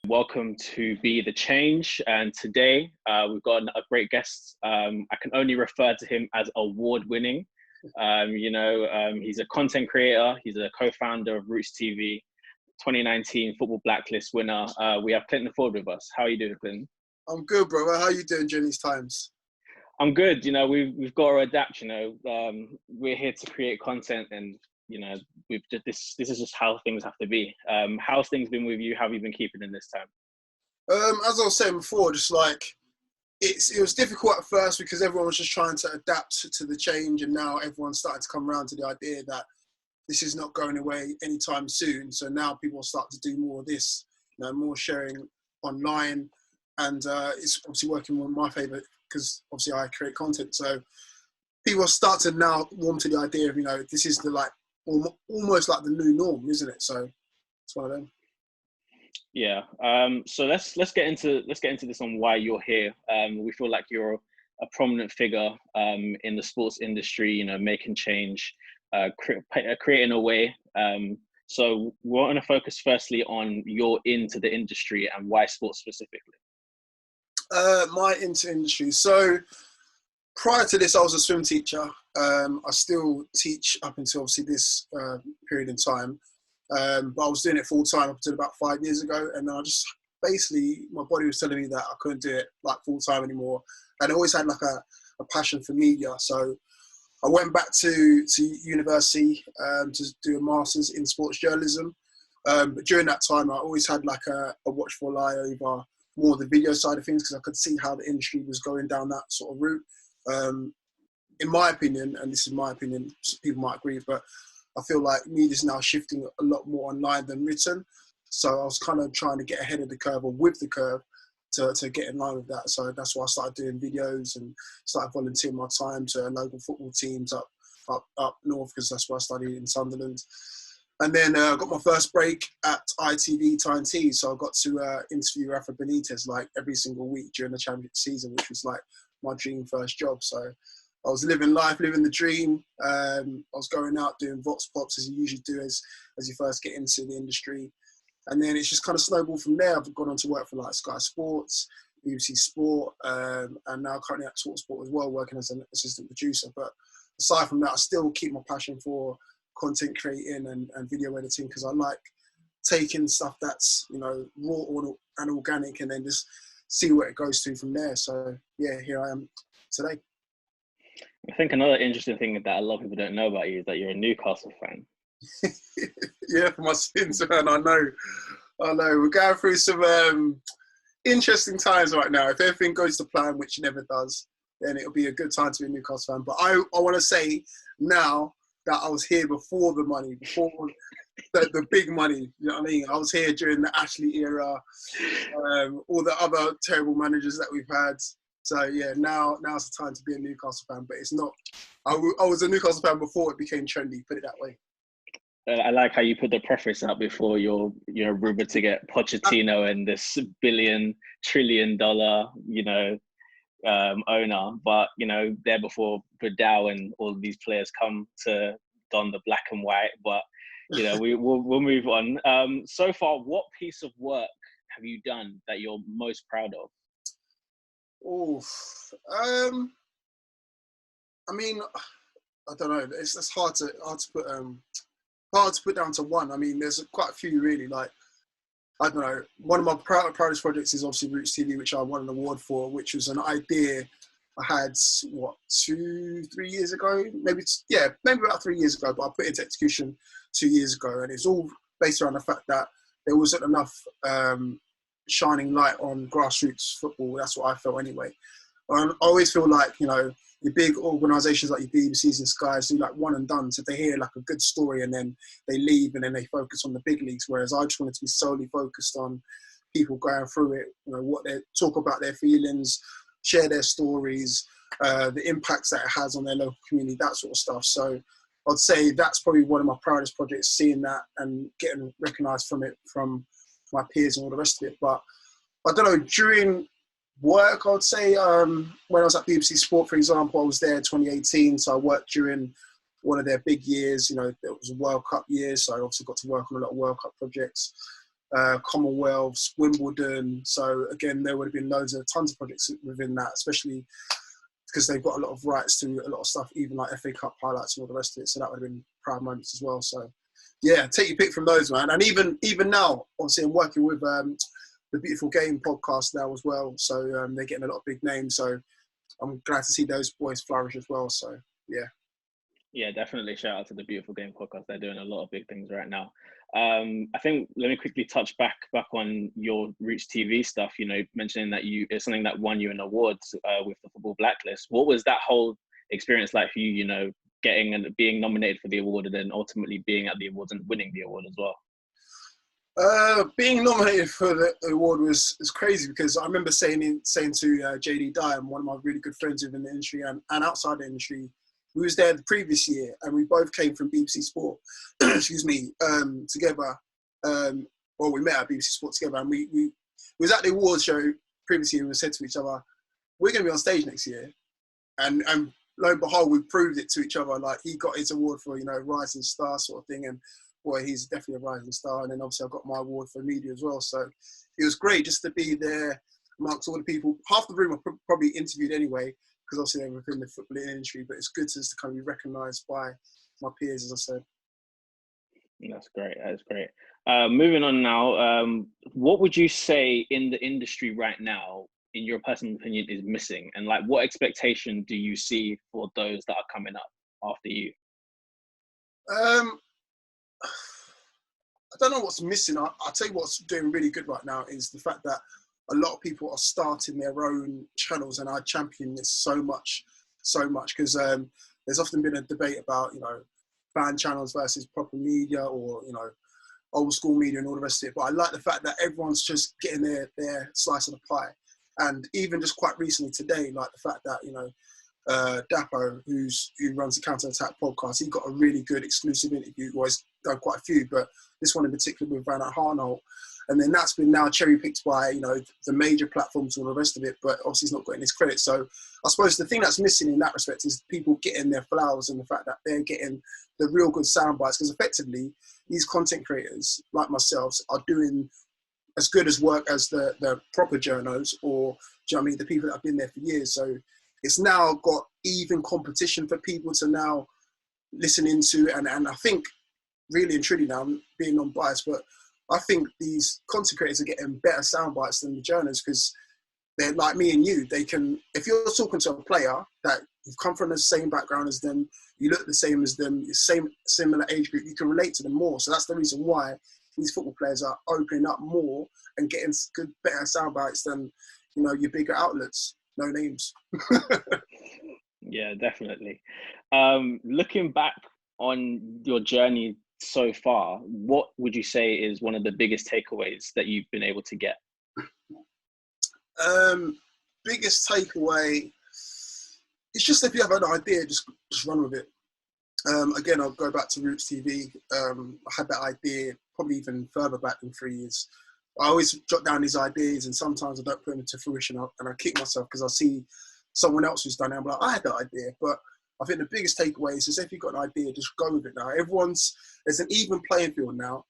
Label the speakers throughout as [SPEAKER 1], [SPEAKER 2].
[SPEAKER 1] Welcome to Be the Change, and today we've got a great guest. I can only refer to him as award-winning. He's a content creator. He's a co-founder of Rootz TV, 2019 Football Blacklist winner. We have Clinton Forde with us. How are you doing, Clinton?
[SPEAKER 2] I'm good, brother. How are you doing during these times?
[SPEAKER 1] I'm good. We've got to adapt. We're here to create content, and this is just how things have to be. How's things been with you? How have you been keeping in this time?
[SPEAKER 2] As I was saying before, just like it was difficult at first because everyone was just trying to adapt to the change, and now everyone's starting to come around to the idea that this is not going away anytime soon. So now people start to do more of this, more sharing online, and it's obviously working in my favour because obviously I create content. So people start to now warm to the idea of this is almost like the new norm, isn't it? So it's one of them.
[SPEAKER 1] Yeah. So let's get into this on why you're here. We feel like you're a prominent figure in the sports industry. Making change, creating a way. So we're going to focus firstly on your into the industry and why sports specifically.
[SPEAKER 2] My into industry. So prior to this, I was a swim teacher. I still teach up until obviously this period in time. But I was doing it full time up until about 5 years ago. And I just basically, my body was telling me that I couldn't do it like full time anymore. And I always had like a passion for media. So I went back to university to do a master's in sports journalism. But during that time, I always had like a watchful eye over more the video side of things because I could see how the industry was going down that sort of route. In my opinion, and this is my opinion, people might agree, but I feel like media is now shifting a lot more online than written. So I was kind of trying to get ahead of the curve or with the curve to get in line with that. So that's why I started doing videos and started volunteering my time to local football teams up north because that's where I studied in Sunderland. And then I got my first break at ITV TNT. So I got to interview Rafa Benitez like every single week during the championship season, which was like my dream first job. So I was living life, living the dream. I was going out doing vox pops as you usually do as you first get into the industry. And then it's just kind of snowballed from there. I've gone on to work for like Sky Sports, BBC Sport, and now currently at TalkSport as well, working as an assistant producer. But aside from that, I still keep my passion for content creating and video editing because I like taking stuff that's, raw and organic and then just see where it goes to from there. So yeah, here I am today.
[SPEAKER 1] I think another interesting thing that a lot of people don't know about you is that you're a Newcastle fan.
[SPEAKER 2] Yeah, for my sins, man. I know. We're going through some interesting times right now. If everything goes to plan, which it never does, then it'll be a good time to be a Newcastle fan. But I want to say now that I was here before the money, before the big money. You know what I mean? I was here during the Ashley era, all the other terrible managers that we've had. So yeah, now's the time to be a Newcastle fan. But it's not. I was a Newcastle fan before it became trendy. Put it that way.
[SPEAKER 1] I like how you put the preface out before you're rumored to get Pochettino and this billion-trillion-dollar owner, but there before Badejo and all of these players come to don the black and white. But we'll move on. So far, what piece of work have you done that you're most proud of?
[SPEAKER 2] I mean, I don't know. It's hard to put down to one. I mean, there's quite a few really. Like, I don't know. One of my proudest projects is obviously Rootz TV, which I won an award for, which was an idea I had 2-3 years ago, maybe about 3 years ago. But I put it into execution 2 years ago, and it's all based around the fact that there wasn't enough shining light on grassroots football. That's what I felt anyway. I always feel like the big organisations like your BBCs and Skies do like one and done. So they hear like a good story and then they leave and then they focus on the big leagues. Whereas I just wanted to be solely focused on people going through it. What they talk about their feelings, share their stories, the impacts that it has on their local community, that sort of stuff. So I'd say that's probably one of my proudest projects, seeing that and getting recognised from it from my peers and all the rest of it. But I don't know, during work, I would say when I was at BBC Sport, for example, I was there in 2018. So I worked during one of their big years. It was a World Cup year. So I obviously got to work on a lot of World Cup projects. Commonwealths, Wimbledon. So again, there would have been tons of projects within that, especially because they've got a lot of rights to a lot of stuff, even like FA Cup highlights and all the rest of it. So that would have been proud moments as well. So yeah, take your pick from those, man. And even now, obviously, I'm working with the Beautiful Game podcast now as well. So they're getting a lot of big names. So I'm glad to see those boys flourish as well. So yeah.
[SPEAKER 1] Yeah, definitely. Shout out to the Beautiful Game podcast. They're doing a lot of big things right now. I think let me quickly touch back on your Rootz TV stuff. You know, mentioning that it's something that won you an award with the Football Blacklist. What was that whole experience like for you? You know, getting and being nominated for the award, and then ultimately being at the awards and winning the award as well.
[SPEAKER 2] Being nominated for the award was crazy, because I remember saying to JD Dyer, one of my really good friends within the industry and outside the industry. We was there the previous year, and we both came from BBC Sport, excuse me, together. Well, we met at BBC Sport together, and we was at the awards show previously, and we said to each other, we're going to be on stage next year. And lo and behold, we proved it to each other. Like, he got his award for, Rising Star sort of thing, and boy, he's definitely a rising star. And then obviously I got my award for media as well. So it was great just to be there amongst all the people. Half the room I probably interviewed anyway, because obviously they were within the football industry, but it's good to kind of be recognised by my peers, as I said.
[SPEAKER 1] That's great. That's great. Moving on now, what would you say in the industry right now, in your personal opinion, is missing? And like, what expectation do you see for those that are coming up after you?
[SPEAKER 2] I don't know what's missing. I'll tell you what's doing really good right now is the fact that a lot of people are starting their own channels, and I champion this so much, because there's often been a debate about, fan channels versus proper media, or, old school media and all the rest of it. But I like the fact that everyone's just getting their slice of the pie. And even just quite recently today, like the fact that, Dapo, who runs the Counter Attack podcast, he got a really good exclusive interview. Well, he's done quite a few, but this one in particular with Van Harnold. And then that's been now cherry picked by, the major platforms and all the rest of it, but obviously he's not getting his credit. So I suppose the thing that's missing in that respect is people getting their flowers, and the fact that they're getting the real good sound bites, because effectively these content creators like myself are doing as good as work as the proper journos, or, do you know what I mean, the people that have been there for years. So it's now got even competition for people to now listen into, and I think really and truly now, I'm being non-biased, but I think these content creators are getting better sound bites than the journalists, because they're like me and you. They can, if you're talking to a player that you've come from the same background as them, you look the same as them, similar age group, you can relate to them more. So that's the reason why these football players are opening up more and getting good, better sound bites than, your bigger outlets. No names.
[SPEAKER 1] Yeah, definitely. Looking back on your journey so far, what would you say is one of the biggest takeaways that you've been able to get?
[SPEAKER 2] Biggest takeaway, it's just, if you have an idea, just run with it. Again, I'll go back to Rootz TV. I had that idea probably even further back than 3 years. I always jot down these ideas, and sometimes I don't put them into fruition, and I kick myself because I see someone else who's done it. I'm like, I had that idea. But I think the biggest takeaway is if you've got an idea, just go with it now. There's an even playing field now.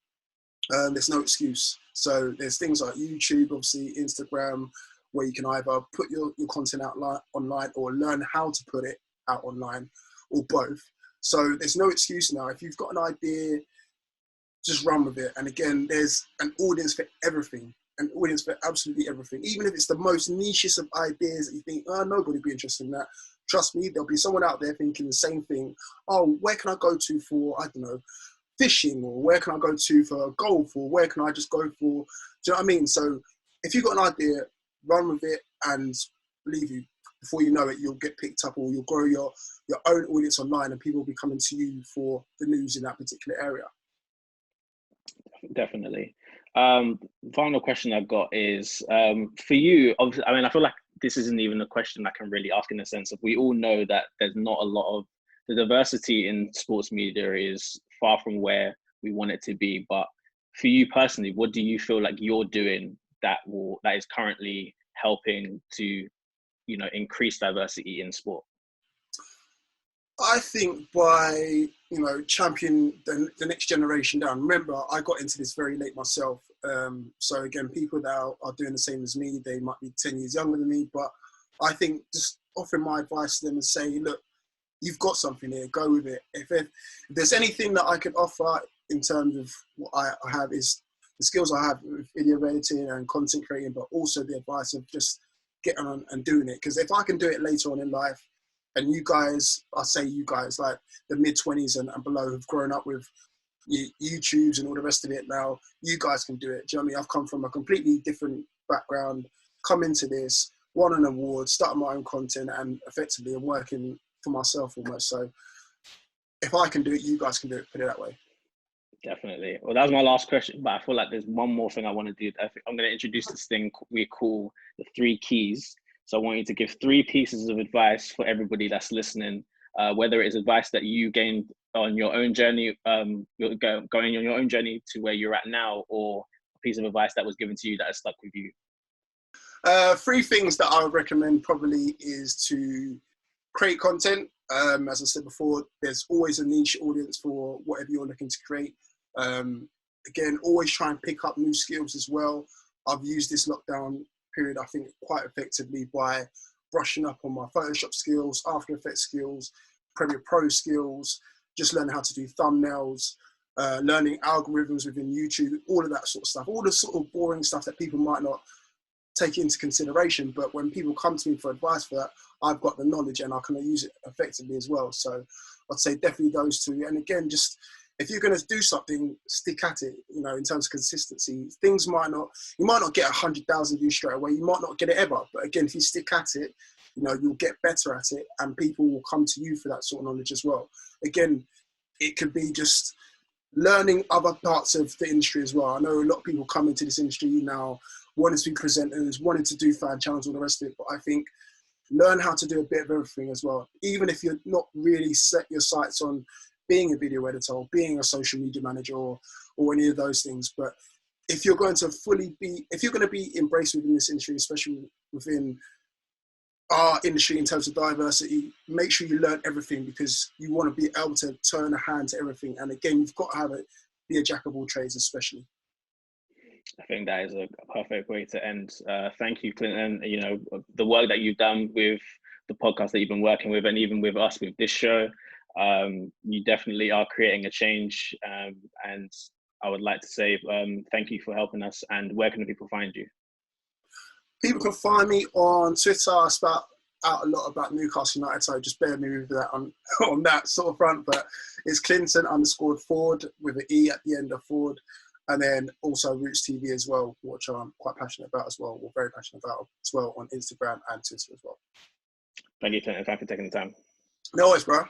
[SPEAKER 2] There's no excuse. So there's things like YouTube, obviously Instagram, where you can either put your content out online, or learn how to put it out online, or both. So there's no excuse now. If you've got an idea, just run with it. And again, there's an audience for everything, an audience for absolutely everything. Even if it's the most nichest of ideas that you think, nobody would be interested in that. Trust me, there'll be someone out there thinking the same thing. Oh, where can I go to for, I don't know, fishing, or where can I go to for golf, or where can I just go for, do you know what I mean? So if you've got an idea, run with it, and believe you, before you know it, you'll get picked up, or you'll grow your own audience online, and people will be coming to you for the news in that particular area.
[SPEAKER 1] Definitely. Final question I've got is, for you, obviously, I mean, I feel like this isn't even a question I can really ask, in the sense of, we all know that there's not a lot of, the diversity in sports media is far from where we want it to be. But for you personally, what do you feel like you're doing that is currently helping to, increase diversity in sport?
[SPEAKER 2] I think by, champion the next generation down. Remember, I got into this very late myself. So again, people that are doing the same as me, they might be 10 years younger than me, but I think just offering my advice to them and say, look, you've got something here, go with it. If there's anything that I could offer in terms of what I have is the skills I have with video editing and content creating, but also the advice of just getting on and doing it. Because if I can do it later on in life, and you guys, I say you guys, like the mid-20s and below who've grown up with YouTubes and all the rest of it now, you guys can do it. Do you know what I mean? I've come from a completely different background, come into this, won an award, started my own content, and effectively I'm working for myself almost. So if I can do it, you guys can do it, put it that way.
[SPEAKER 1] Definitely. Well, that was my last question, but I feel like there's one more thing I want to do. I'm going to introduce this thing we call the 3 keys. So I want you to give 3 pieces of advice for everybody that's listening, whether it is advice that you gained on your own journey, going on your own journey to where you're at now, or a piece of advice that was given to you that has stuck with you.
[SPEAKER 2] 3 things that I would recommend probably is to create content. As I said before, there's always a niche audience for whatever you're looking to create. Again, always try and pick up new skills as well. I've used this lockdown period, I think, quite effectively by brushing up on my Photoshop skills, After Effects skills, Premiere Pro skills, just learning how to do thumbnails, learning algorithms within YouTube, all of that sort of stuff, all the sort of boring stuff that people might not take into consideration. But when people come to me for advice for that, I've got the knowledge and I can use it effectively as well. So I'd say definitely those 2. And again, just if you're going to do something, stick at it, in terms of consistency. Things you might not get 100,000 views straight away. You might not get it ever. But again, if you stick at it, you'll get better at it and people will come to you for that sort of knowledge as well. Again, it could be just learning other parts of the industry as well. I know a lot of people come into this industry now wanting to be presenters, wanting to do fan channels, all the rest of it. But I think learn how to do a bit of everything as well. Even if you're not really set your sights on being a video editor or being a social media manager or any of those things. But if you're going to be embraced within this industry, especially within our industry in terms of diversity, make sure you learn everything because you want to be able to turn a hand to everything. And again, you've got to be a jack of all trades, especially.
[SPEAKER 1] I think that is a perfect way to end. Thank you, Clinton. The work that you've done with the podcast that you've been working with, and even with us with this show, you definitely are creating a change. And I would like to say thank you for helping us. And where can people find you?
[SPEAKER 2] People can find me on Twitter. I spout out a lot about Newcastle United, so just bear me with that on that sort of front. But it's Clinton_Forde with an E at the end of Forde. And then also Rootz TV as well, which I'm quite passionate about as well, or very passionate about as well on Instagram and Twitter as well.
[SPEAKER 1] Thank you, Clinton. Thank you for taking the time.
[SPEAKER 2] No worries, bro.